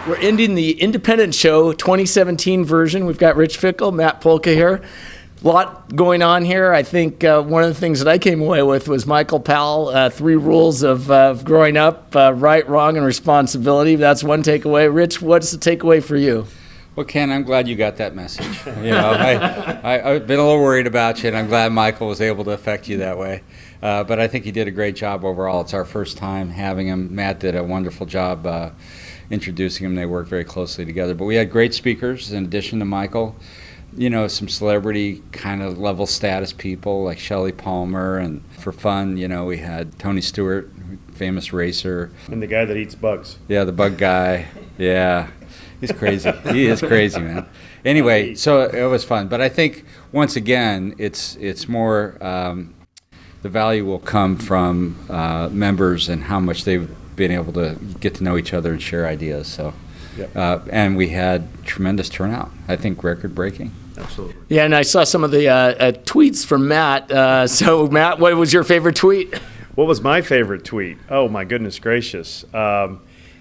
We're ending the Independent Show 2017 version. We've got Rich Fickle, Matt Polka here. A lot going on here. I think one of the things that I came away with was Michael Powell, 3 rules of growing up, right, wrong, and responsibility. That's one takeaway. Rich, what's the takeaway for you? Well, Ken, I'm glad you got that message. I've been a little worried about you, and I'm glad Michael was able to affect you that way. But I think he did a great job overall. It's our first time having him. Matt did a wonderful job introducing him. They worked very closely together. But we had great speakers in addition to Michael. You know, some celebrity kind of level status people like Shelley Palmer. And for fun, you know, we had Tony Stewart, famous racer. And the guy that eats bugs. Yeah, the bug guy. Yeah. He's crazy. He is crazy, man. Anyway, so it was fun. But I think, once again, it's more the value will come from members and how much they've been able to get to know each other and share ideas. So, yep. And we had tremendous turnout. I think record-breaking. Absolutely. Yeah, and I saw some of the tweets from Matt. So, Matt, what was your favorite tweet? What was my favorite tweet? Oh, my goodness gracious.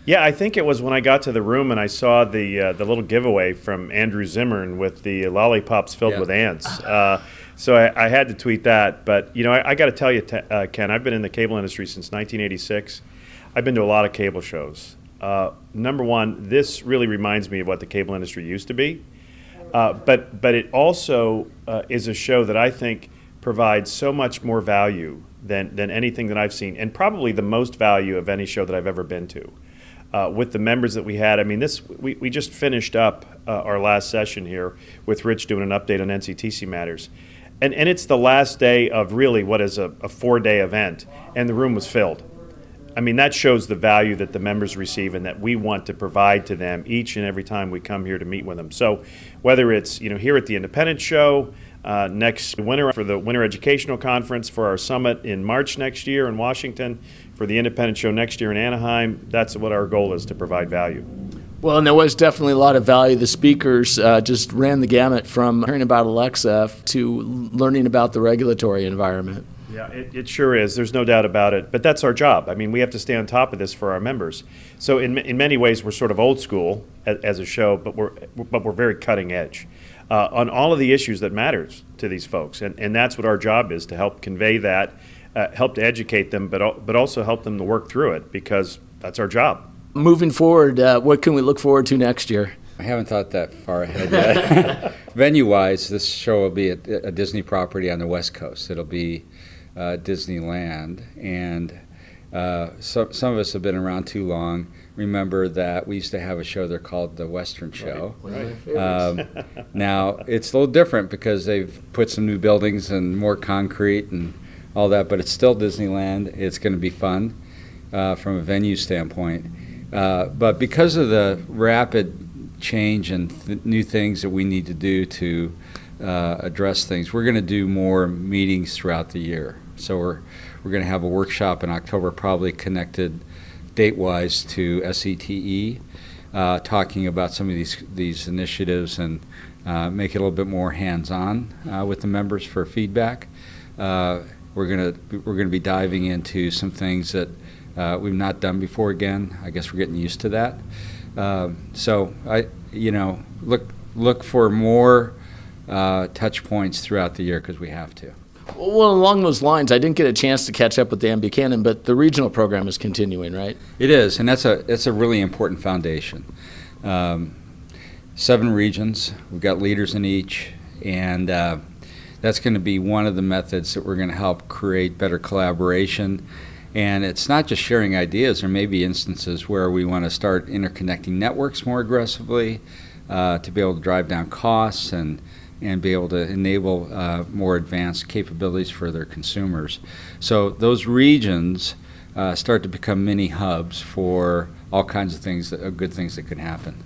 Yeah, I think it was when I got to the room and I saw the little giveaway from Andrew Zimmern with the lollipops filled with ants. So I had to tweet that. But, you know, I got to tell you, Ken, I've been in the cable industry since 1986. I've been to a lot of cable shows. Number one, this really reminds me of what the cable industry used to be. But it also is a show that I think provides so much more value than anything that I've seen, and probably the most value of any show that I've ever been to. With the members that we had, I mean, we just finished up our last session here with Rich doing an update on NCTC matters. And it's the last day of really what is a 4-day event, and the room was filled. I mean, that shows the value that the members receive and that we want to provide to them each and every time we come here to meet with them. So whether it's, you know, here at the Independent Show, next winter for the Winter Educational Conference, for our summit in March next year in Washington, for the Independent Show next year in Anaheim, that's what our goal is, to provide value. Well, and there was definitely a lot of value. The speakers just ran the gamut from hearing about Alexa to learning about the regulatory environment. Yeah, it sure is. There's no doubt about it. But that's our job. I mean, we have to stay on top of this for our members. So in many ways, we're sort of old school as a show, but we're very cutting edge on all of the issues that matters to these folks. And that's what our job is, to help convey that, help to educate them, but also help them to work through it, because that's our job. Moving forward, what can we look forward to next year? I haven't thought that far ahead yet. Venue-wise, this show will be a Disney property on the West Coast. It'll be Disneyland, and some of us have been around too long. Remember that we used to have a show there called The Western Show. Right. Now, it's a little different because they've put some new buildings and more concrete and all that, but it's still Disneyland. It's going to be fun from a venue standpoint. But because of the rapid change and new things that we need to do to address things, we're going to do more meetings throughout the year. So we're going to have a workshop in October, probably connected date-wise to SETE, talking about some of these initiatives and make it a little bit more hands-on with the members for feedback. We're going to be diving into some things that we've not done before. Again, I guess we're getting used to that. So look for more touch points throughout the year, because we have to. Well, along those lines, I didn't get a chance to catch up with Dan Buchanan, but the regional program is continuing, right? It is, and that's a really important foundation. 7 regions, we've got leaders in each, and that's going to be one of the methods that we're going to help create better collaboration. And it's not just sharing ideas. There may be instances where we want to start interconnecting networks more aggressively to be able to drive down costs and be able to enable more advanced capabilities for their consumers. So those regions start to become mini hubs for all kinds of things, good things that could happen.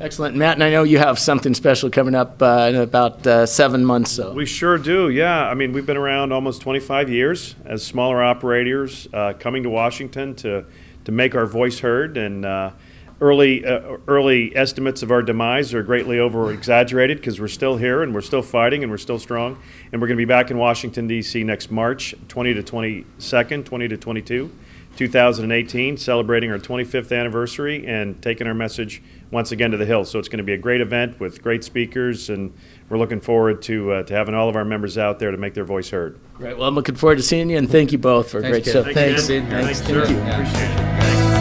Excellent. Matt, and I know you have something special coming up in about 7 months. So. We sure do, yeah. I mean, we've been around almost 25 years as smaller operators, coming to Washington to make our voice heard, and early estimates of our demise are greatly over-exaggerated, because we're still here and we're still fighting and we're still strong. And we're going to be back in Washington, D.C. next March 20 to 22, 2018, celebrating our 25th anniversary and taking our message once again to the Hills. So it's going to be a great event with great speakers, and we're looking forward to having all of our members out there to make their voice heard. Great. Well, I'm looking forward to seeing you, and thank you both for a great Kid. show. Thanks Thanks. for being here. Thanks. Thank you. Thank you. Appreciate it.